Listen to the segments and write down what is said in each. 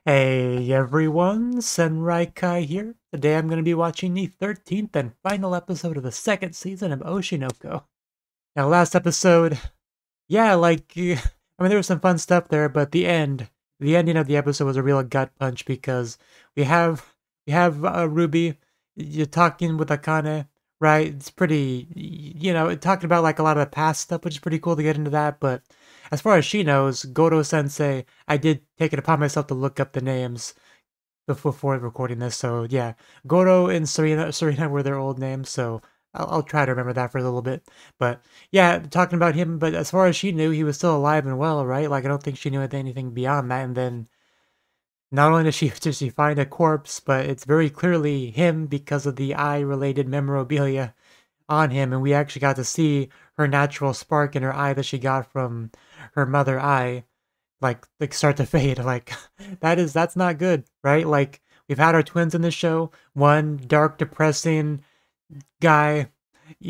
Hey everyone, Senrai Kai here. Today I'm going to be watching the 13th and final episode of the second season of Oshinoko. Now, last episode, yeah, there was some fun stuff there, but the ending of the episode was a real gut punch because we have Ruby, you're talking with Akane, right? It's pretty, talking about like a lot of the past stuff, which is pretty cool to get into that. But as far as she knows, Goto Sensei, I did take it upon myself to look up the names before recording this. So yeah, Goro and Serena were their old names. So I'll try to remember that for a little bit. But yeah, talking about him. But as far as she knew, he was still alive and well, right? Like I don't think she knew anything beyond that. And then not only does she find a corpse, but it's very clearly him because of the eye-related memorabilia on him, and we actually got to see her natural spark in her eye that she got from her mother eye like start to fade. Like that's not good, right? Like we've had our twins in this show, one dark depressing guy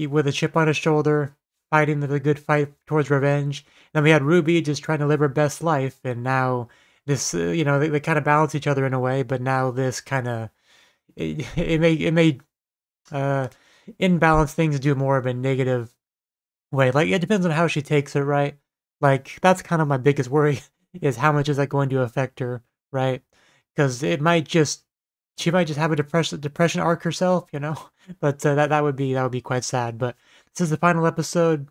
with a chip on his shoulder fighting the good fight towards revenge. Then we had Ruby just trying to live her best life, and now this they kind of balance each other in a way, but now this kind of it may uh imbalance things, do more of a negative way. Like it depends on how she takes it, right? Like that's kind of my biggest worry is how much is that going to affect her, right? Because she might just have a depression arc herself, you know. But that would be quite sad. But this is the final episode.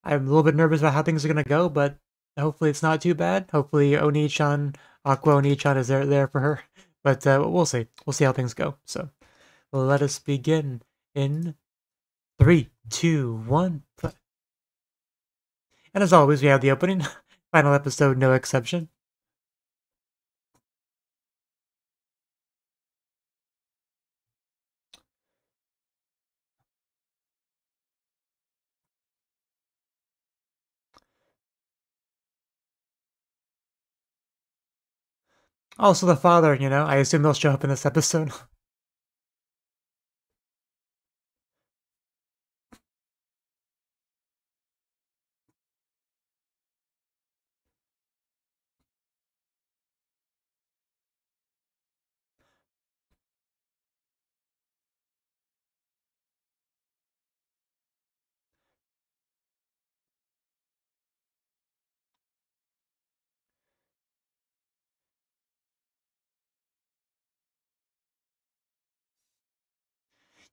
I'm a little bit nervous about how things are gonna go, but hopefully it's not too bad. Hopefully Oni-chan, Aqua Oni-chan is there for her. But we'll see. We'll see how things go. So let us begin in three, two, one. And as always, we have the opening. Final episode, no exception. Also, the father, I assume they'll show up in this episode.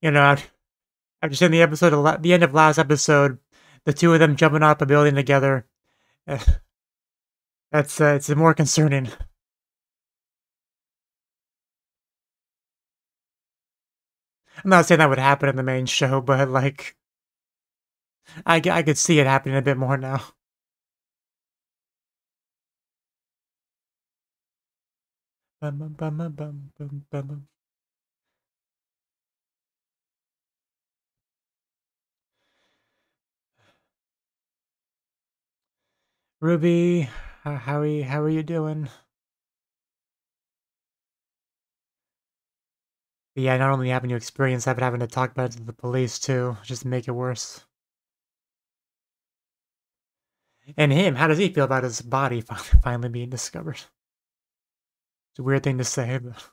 You know, I've just seen the episode, the end of last episode, the two of them jumping off a building together. Eh, That's it's more concerning. I'm not saying that would happen in the main show, but like, I could see it happening a bit more now. Bum, bum, bum, bum, bum, bum, bum, bum. Ruby, how are you doing? But yeah, not only having to experience that, but having to talk about it to the police too, just to make it worse. And him, how does he feel about his body finally being discovered? It's a weird thing to say, but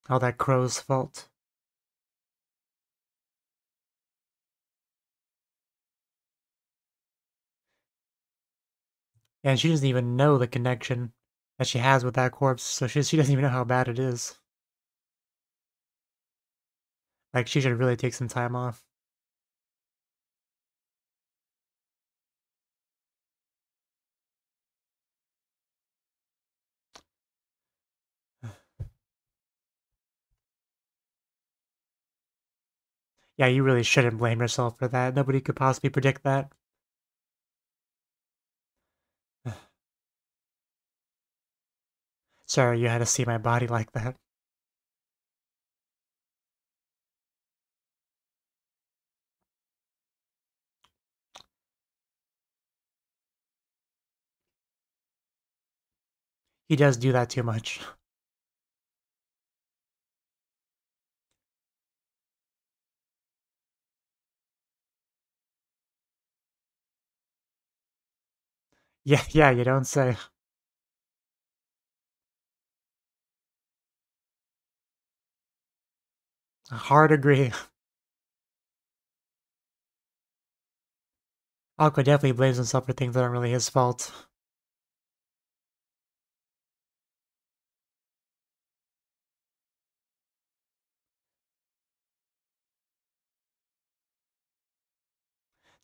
all that Crow's fault. And she doesn't even know the connection that she has with that corpse, so she doesn't even know how bad it is. Like, she should really take some time off. Yeah, you really shouldn't blame yourself for that. Nobody could possibly predict that. Sorry you had to see my body like that. He does do that too much. Yeah, you don't say. Hard agree. Aqua definitely blames himself for things that aren't really his fault.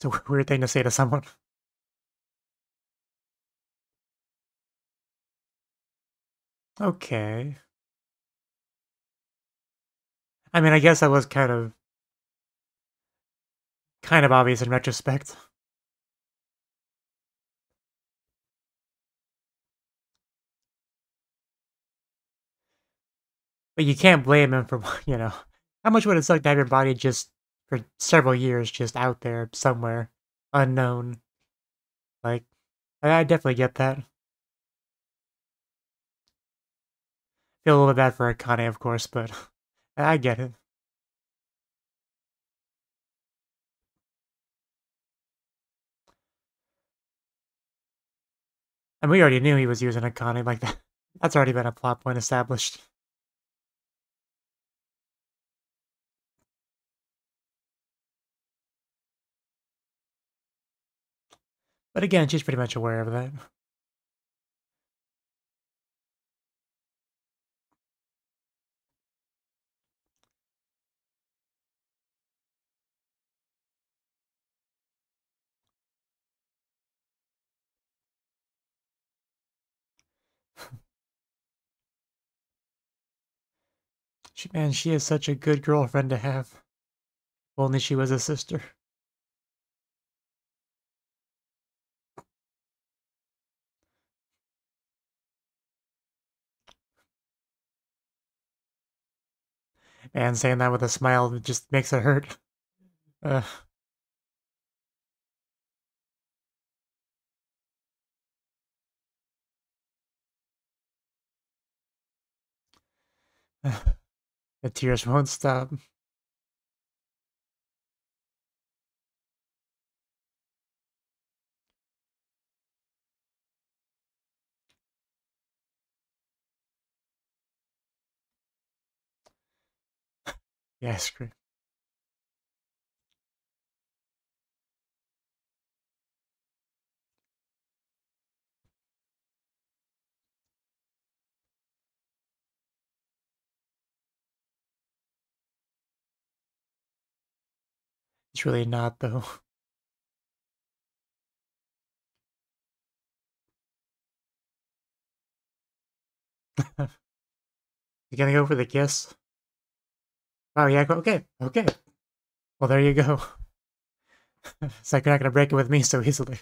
It's a weird thing to say to someone. Okay. I mean, I guess that was kind of obvious in retrospect. But you can't blame him for, how much would it suck to have your body just for several years just out there somewhere unknown? Like, I definitely get that. Feel a little bit bad for Akane, of course, but I get it. And we already knew he was using Akane like that. That's already been a plot point established. But again, she's pretty much aware of that. Man, she is such a good girlfriend to have. If only she was a sister. And saying that with a smile just makes it hurt. Uh, the tears won't stop. Yeah, screw. It's really not, though. You gonna go for the kiss? Oh, yeah, okay. Well, there you go. It's like you're not gonna break it with me so easily.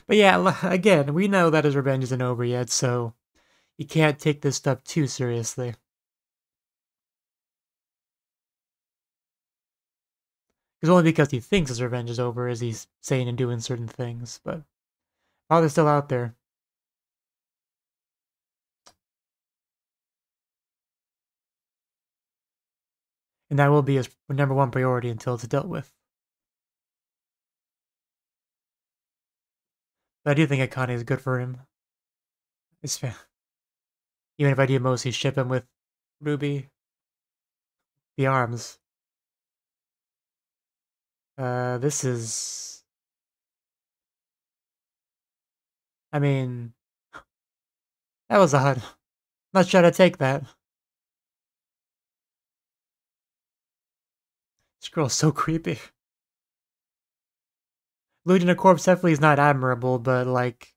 But yeah, again, we know that his revenge isn't over yet, so you can't take this stuff too seriously. Because only because he thinks his revenge is over is he's saying and doing certain things, but father's still out there. And that will be his number one priority until it's dealt with. But I do think Akane is good for him. Even if I do mostly ship him with Ruby, the arms. This is. I mean, that was odd. Not sure how to take that. This girl's so creepy. Looting a corpse definitely is not admirable, but like,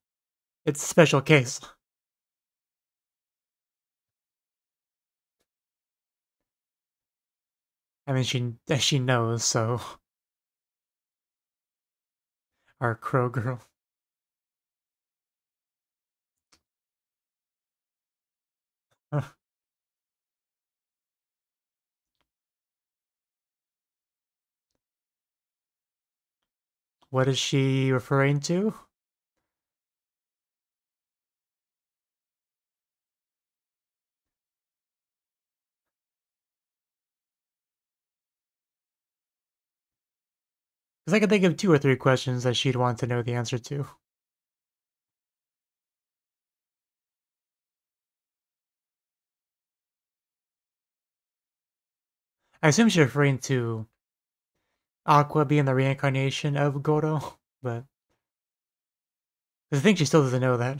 it's a special case. I mean, she knows, so. Our crow girl. What is she referring to? Because I can think of 2 or 3 questions that she'd want to know the answer to. I assume she's referring to Aqua being the reincarnation of Goro, but I think she still doesn't know that.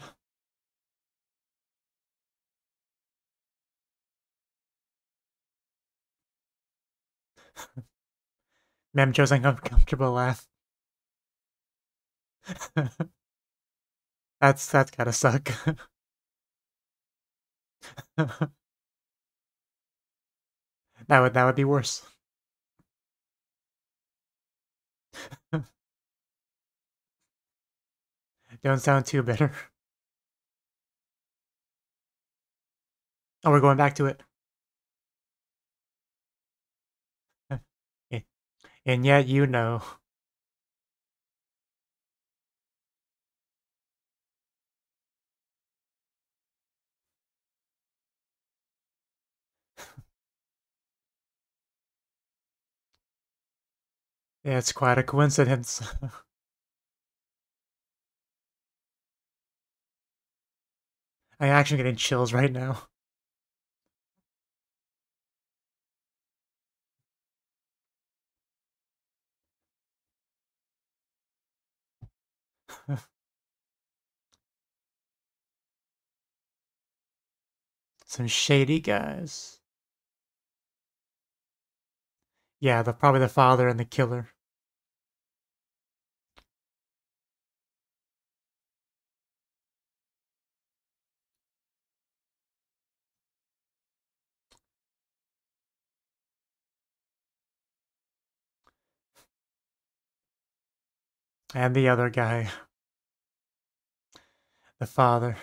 Memcho's uncomfortable laugh. That's gotta suck. That would be worse. Don't sound too bitter. Oh, we're going back to it. And yet you know. Yeah, it's quite a coincidence. I'm actually getting chills right now. Some shady guys. Yeah, probably the father and the killer. And the other guy. The father.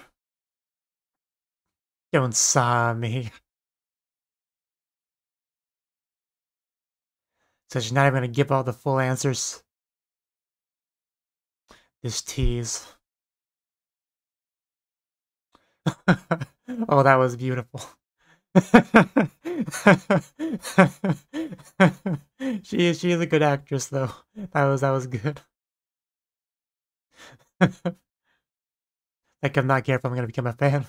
Don't saw me. So she's not even gonna give all the full answers. This tease. Oh, that was beautiful. She is a good actress though. That was good. Like I'm not careful, I'm gonna become a fan.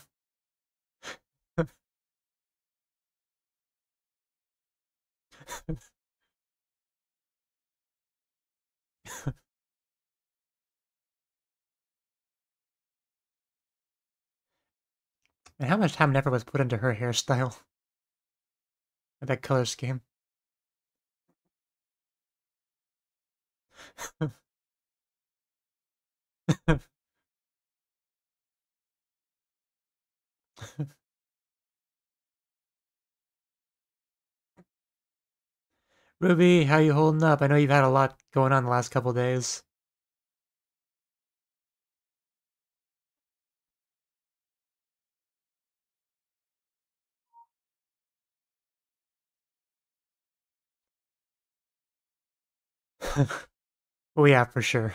And how much time and effort was put into her hairstyle and that color scheme. Ruby, how you holding up? I know you've had a lot going on the last couple days. Oh yeah, for sure.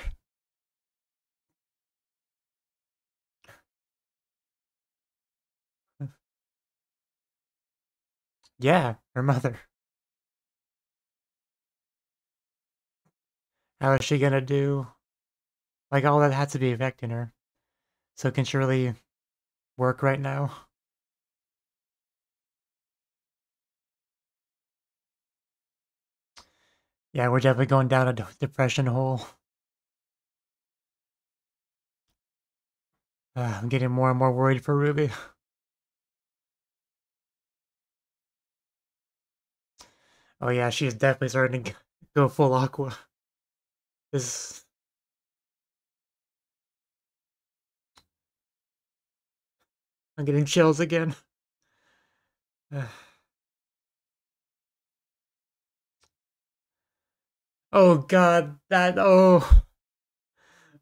Yeah, her mother. How is she gonna do? Like all that had to be affecting her. So can she really work right now? Yeah, we're definitely going down a depression hole. I'm getting more and more worried for Ruby. Oh yeah, she's definitely starting to go full aqua. This I'm getting chills again. Oh god, oh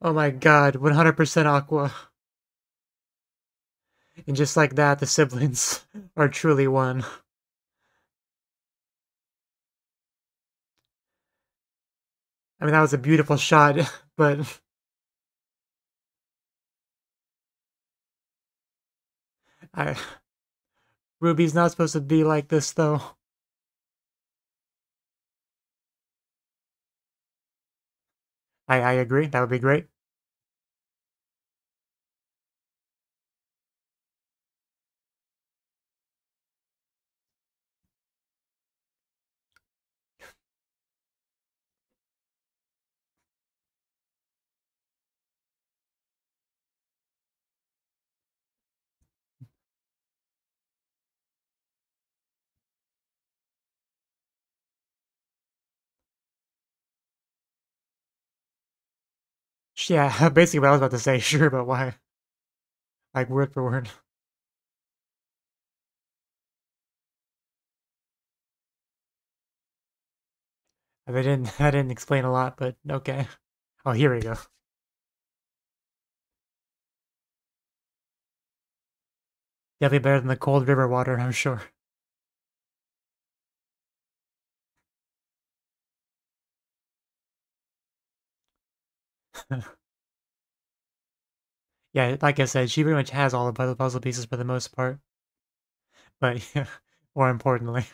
my god, 100% aqua. And just like that, the siblings are truly one. I mean, that was a beautiful shot, but I, Ruby's not supposed to be like this, though. I agree. That would be great. Yeah, basically what I was about to say. Sure, but why? Like word for word. They didn't. I didn't explain a lot, but okay. Oh, here we go. Definitely better than the cold river water, I'm sure. Yeah, like I said, she pretty much has all the puzzle pieces for the most part. But yeah, more importantly,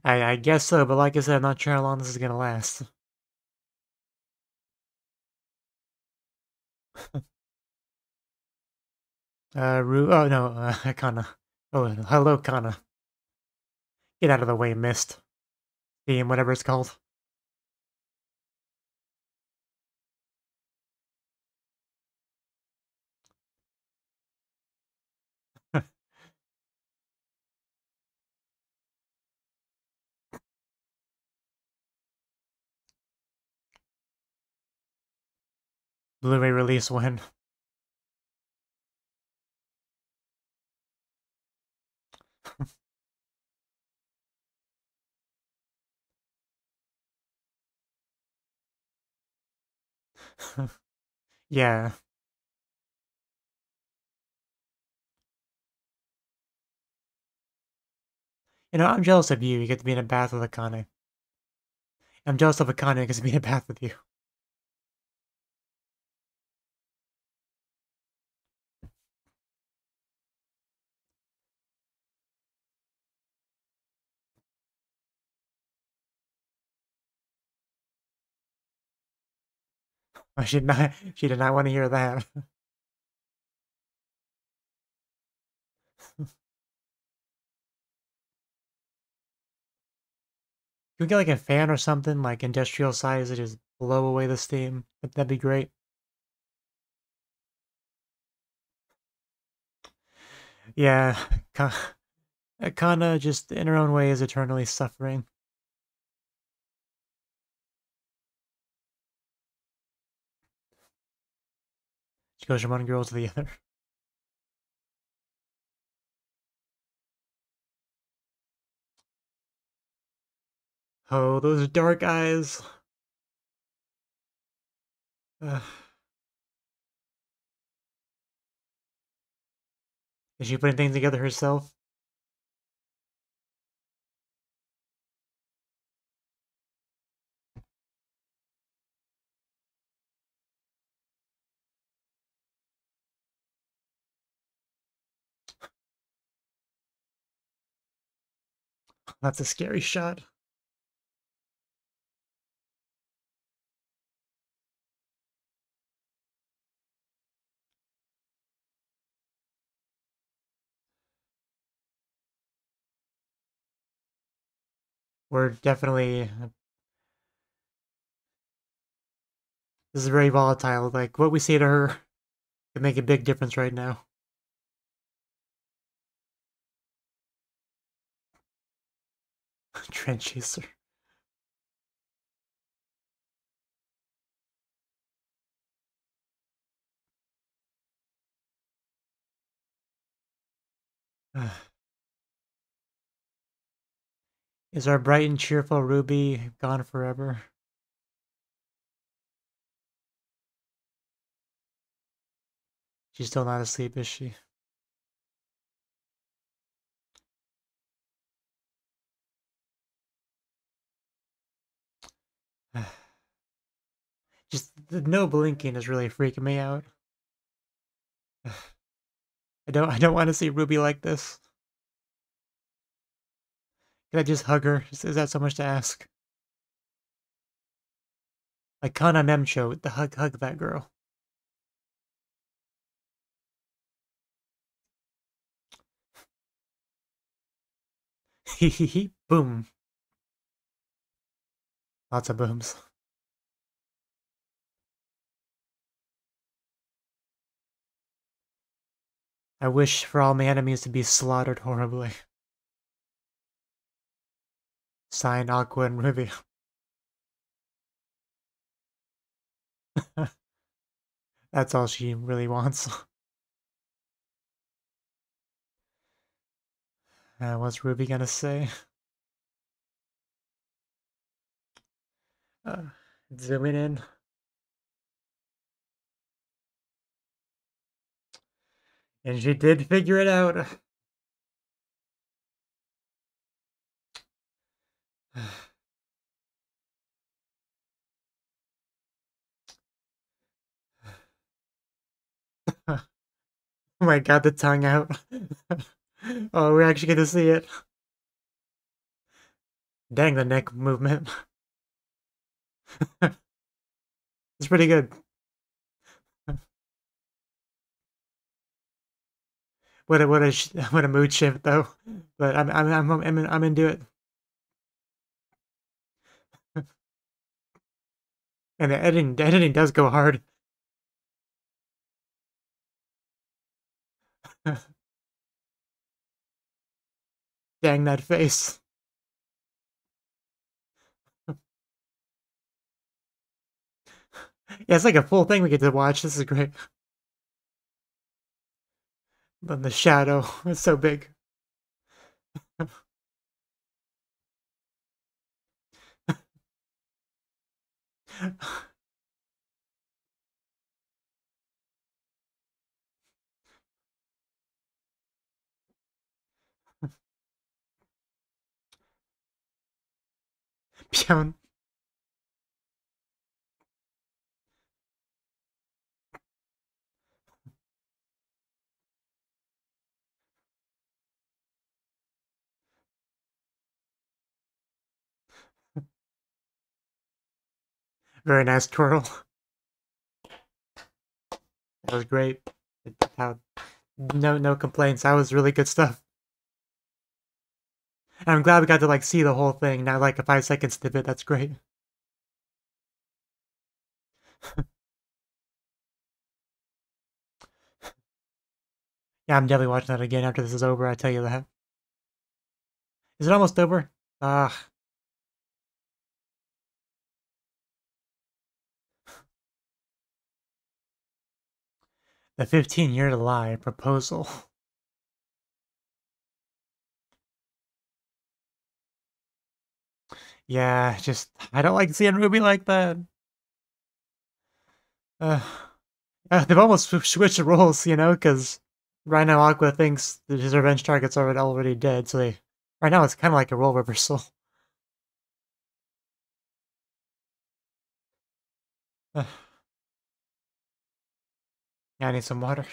I guess so. But like I said, I'm not sure how long this is gonna last. Oh no, Kana. Oh, hello, Kana. Get out of the way, Mist. Beam, whatever it's called. Blu-ray release when. Yeah. You know, I'm jealous of you. You get to be in a bath with Akane. I'm jealous of Akane who gets to be in a bath with you. I should not. She did not want to hear that. Can we get like a fan or something, like industrial size, to just blow away the steam? That'd be great. Yeah, Kana just in her own way is eternally suffering. She goes from one girl to the other. Oh, those dark eyes. Uh, is she putting things together herself? That's a scary shot. We're definitely. This is very volatile. Like, what we say to her could make a big difference right now. Trend chaser. Is our bright and cheerful Ruby gone forever? She's still not asleep, is she? Just the no blinking is really freaking me out. I don't want to see Ruby like this. Can I just hug her? Is that so much to ask? Like Kana Memcho with the hug that girl. Hee hee hee. Boom. Lots of booms. I wish for all my enemies to be slaughtered horribly. Sign Aqua and Ruby. That's all she really wants. What's Ruby gonna say? Uh, Zooming in. And she did figure it out. Oh my god, the tongue out. Oh, we're actually gonna see it. Dang, the neck movement. It's pretty good. What a mood shift though. But I'm into it. And the editing does go hard. Dang that face. Yeah, it's like a full thing we get to watch. This is great. But the shadow is so big. Pion. Very nice twirl. That was great. No complaints. That was really good stuff. And I'm glad we got to like see the whole thing, not like a 5 second snippet. That's great. Yeah, I'm definitely watching that again after this is over. I tell you that. Is it almost over? Ah, the 15-year lie proposal. Yeah, just I don't like seeing Ruby like that. Uh, they've almost switched the roles, because right now Aqua thinks that his revenge target's already dead, so right now it's kind of like a role reversal. Yeah, I need some water.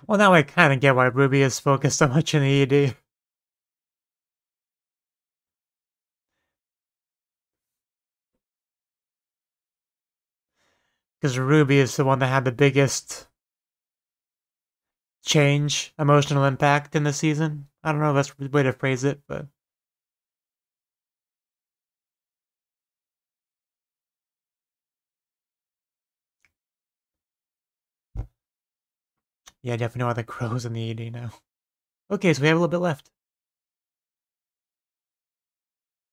Well, now I kind of get why Ruby is focused so much in the ED. Because Ruby is the one that had the biggest change, emotional impact in the season. I don't know if that's the way to phrase it, but yeah, I definitely know why the crow's in the ED now. Okay, so we have a little bit left.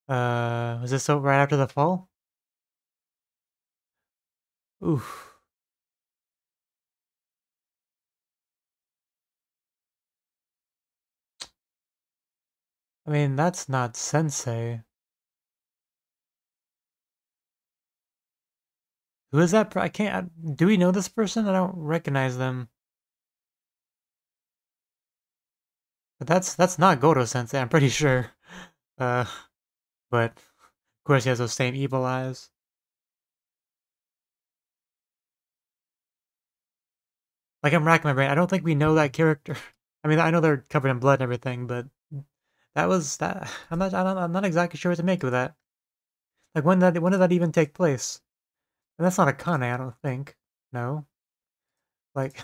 Was this right after the fall? Oof. I mean, that's not Sensei. Who is that? I can't. Do we know this person? I don't recognize them. But that's not Goro Sensei. I'm pretty sure. Uh, but of course he has those same evil eyes. Like I'm racking my brain. I don't think we know that character. I mean, I know they're covered in blood and everything, but that was that. I'm not exactly sure what to make of that. Like when did that even take place? And that's not a Kane, I don't think. No. Like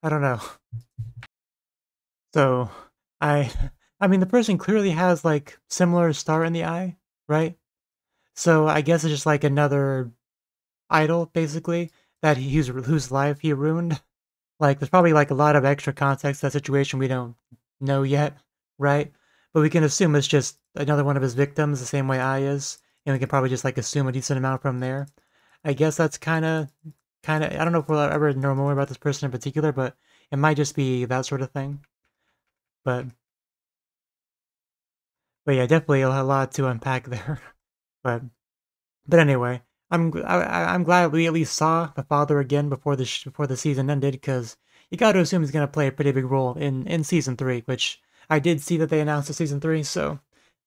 I don't know. So I I mean the person clearly has like similar star in the eye, right? So I guess it's just like another idol basically that whose life he ruined. Like there's probably like a lot of extra context to that situation we don't know yet, right? But we can assume it's just another one of his victims, the same way I is, and we can probably just like assume a decent amount from there. I guess that's kind of. I don't know if we'll ever know more about this person in particular, but it might just be that sort of thing. But yeah, definitely a lot to unpack there. But anyway, I'm glad we at least saw the father again before before the season ended because you got to assume he's gonna play a pretty big role in season three, which I did see that they announced the season three, so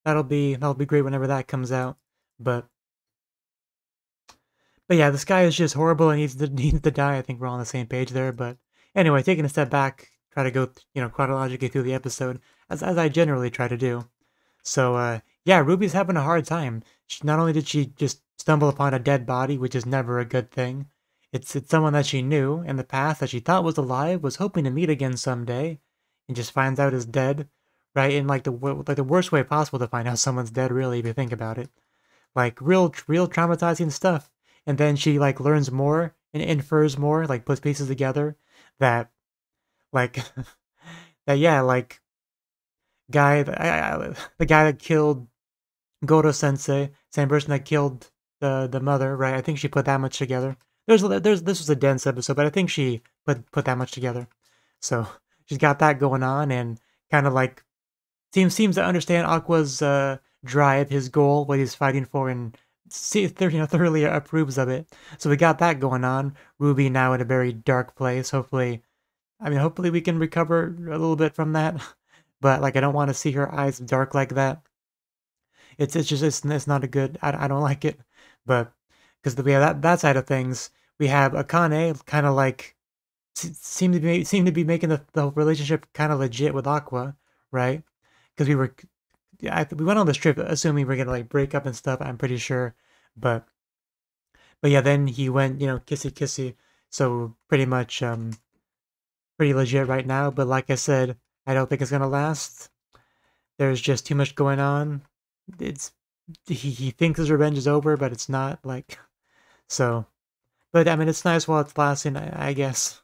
that'll be great whenever that comes out. But yeah, this guy is just horrible and needs to die. I think we're all on the same page there. But anyway, taking a step back, try to go chronologically through the episode as I generally try to do. So yeah, Ruby's having a hard time. Not only did she just stumble upon a dead body, which is never a good thing, it's someone that she knew in the past that she thought was alive, was hoping to meet again someday, and just finds out is dead, right? In like the worst way possible to find out someone's dead. Really, if you think about it, like real traumatizing stuff. And then she like learns more and infers more, like puts pieces together that like that yeah like the guy that killed Goro Sensei, same person that killed the mother, right? I think she put that much together. This was a dense episode, but I think she put that much together. So she's got that going on, and kind of like seems to understand Aqua's drive, his goal, what he's fighting for, and thoroughly approves of it. So we got that going on. Ruby now in a very dark place. Hopefully we can recover a little bit from that. But like I don't want to see her eyes dark like that. It's not a good. I don't like it. But because we have that side of things, we have Akane kind of like seem to be making the relationship kind of legit with Aqua, right? Because we went on this trip assuming we are gonna like break up and stuff. I'm pretty sure, but yeah, then he went kissy kissy, so pretty much pretty legit right now. But like I said, I don't think it's gonna last. There's just too much going on. It's he thinks his revenge is over, but it's not like so. But I mean, it's nice while it's lasting, I guess.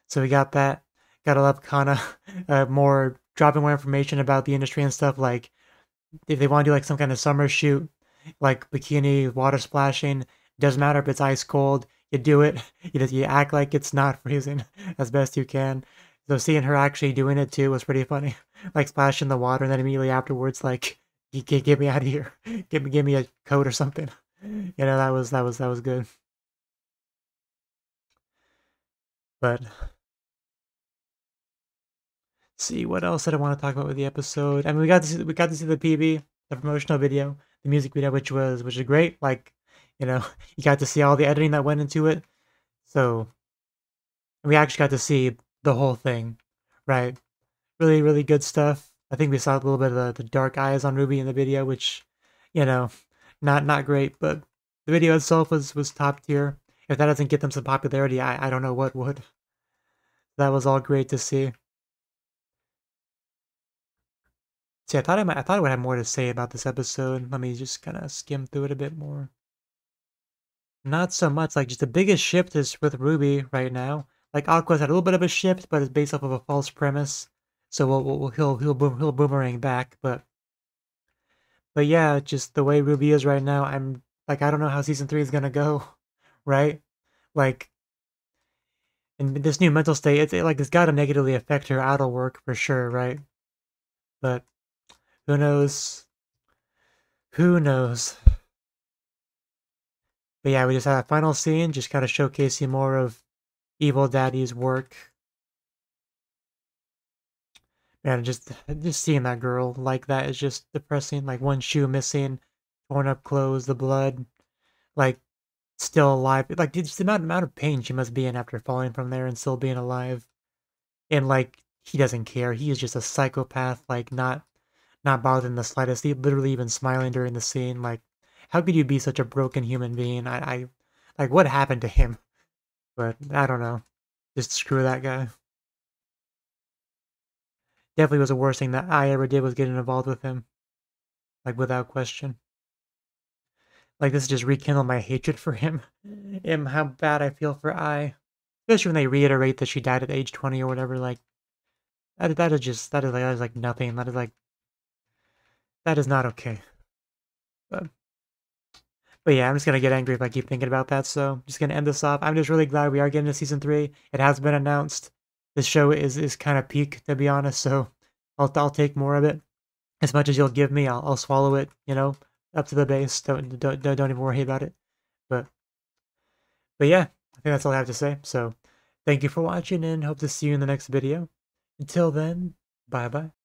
So we got that. Gotta love Kana more dropping more information about the industry and stuff. Like if they want to do like some kind of summer shoot, like bikini, water splashing, doesn't matter if it's ice cold. You do it. You act like it's not freezing as best you can. So seeing her actually doing it too was pretty funny. Like splashing the water and then immediately afterwards, like, get me out of here. Give me a coat or something. That was good. But see what else did I want to talk about with the episode. I mean, we got to see the PV, the promotional video, the music video, which is great. Like, you got to see all the editing that went into it. So we actually got to see the whole thing, right? Really good stuff. I think we saw a little bit of the dark eyes on Ruby in the video, which, you know, not great, but the video itself was top tier. If that doesn't get them some popularity, I don't know what would. That was all great to see. See, I thought I would have more to say about this episode. Let me just kind of skim through it a bit more. Not so much. Like, just the biggest shift is with Ruby right now. Like, Aqua's had a little bit of a shift, but it's based off of a false premise. So he'll boomerang back. But yeah, just the way Ruby is right now, I'm like, I don't know how season 3 is gonna go. right? Like, in this new mental state, it's got to negatively affect her outer work for sure, right? But who knows? Who knows? But yeah, we just had that final scene, just kind of showcasing more of Evil Daddy's work. Man, just seeing that girl like that is just depressing. Like one shoe missing, torn up clothes, the blood, like still alive. Like just the amount of pain she must be in after falling from there and still being alive. And like he doesn't care. He is just a psychopath. Like not bothered in the slightest. He literally even smiling during the scene. Like how could you be such a broken human being? I like what happened to him? But I don't know. Just screw that guy. Definitely was the worst thing that I ever did was getting involved with him. Like without question. Like this just rekindled my hatred for him and how bad I feel for I. Especially when they reiterate that she died at age 20 or whatever. Like that is like nothing. That is not okay. But but yeah, I'm just gonna get angry if I keep thinking about that. So I'm just gonna end this off. I'm just really glad we are getting to season 3. It has been announced. This show is kind of peak, to be honest. So I'll take more of it. As much as you'll give me, I'll swallow it. You know, up to the base. Don't even worry about it. But but yeah, I think that's all I have to say. So thank you for watching and hope to see you in the next video. Until then, bye bye.